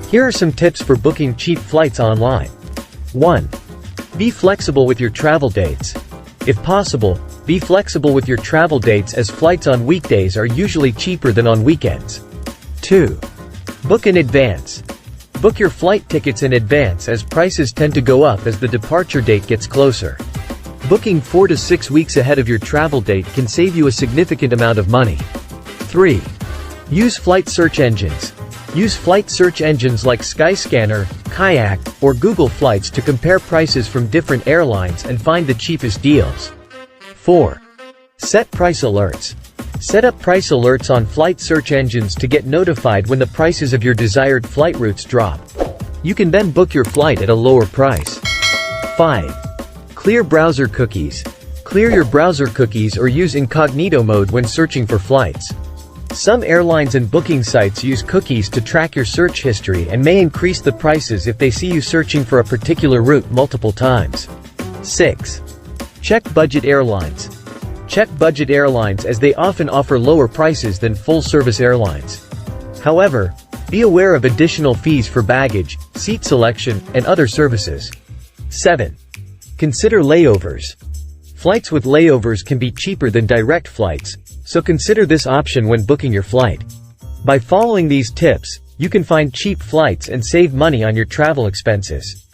Here are some tips for booking cheap flights online. 1. Be flexible with your travel dates. If possible, be flexible with your travel dates as flights on weekdays are usually cheaper than on weekends. 2. Book in advance. Book your flight tickets in advance as prices tend to go up as the departure date gets closer. Booking 4 to 6 weeks ahead of your travel date can save you a significant amount of money. 3. Use flight search engines. Use flight search engines like Skyscanner, Kayak, or Google Flights to compare prices from different airlines and find the cheapest deals. 4. Set price alerts. Set up price alerts on flight search engines to get notified when the prices of your desired flight routes drop. You can then book your flight at a lower price. 5. Clear browser cookies. Clear your browser cookies or use incognito mode when searching for flights. Some airlines and booking sites use cookies to track your search history and may increase the prices if they see you searching for a particular route multiple times. 6. Check budget airlines. Check budget airlines as they often offer lower prices than full-service airlines. However, be aware of additional fees for baggage, seat selection, and other services. 7. Consider layovers. Flights with layovers can be cheaper than direct flights, so consider this option when booking your flight. By following these tips, you can find cheap flights and save money on your travel expenses.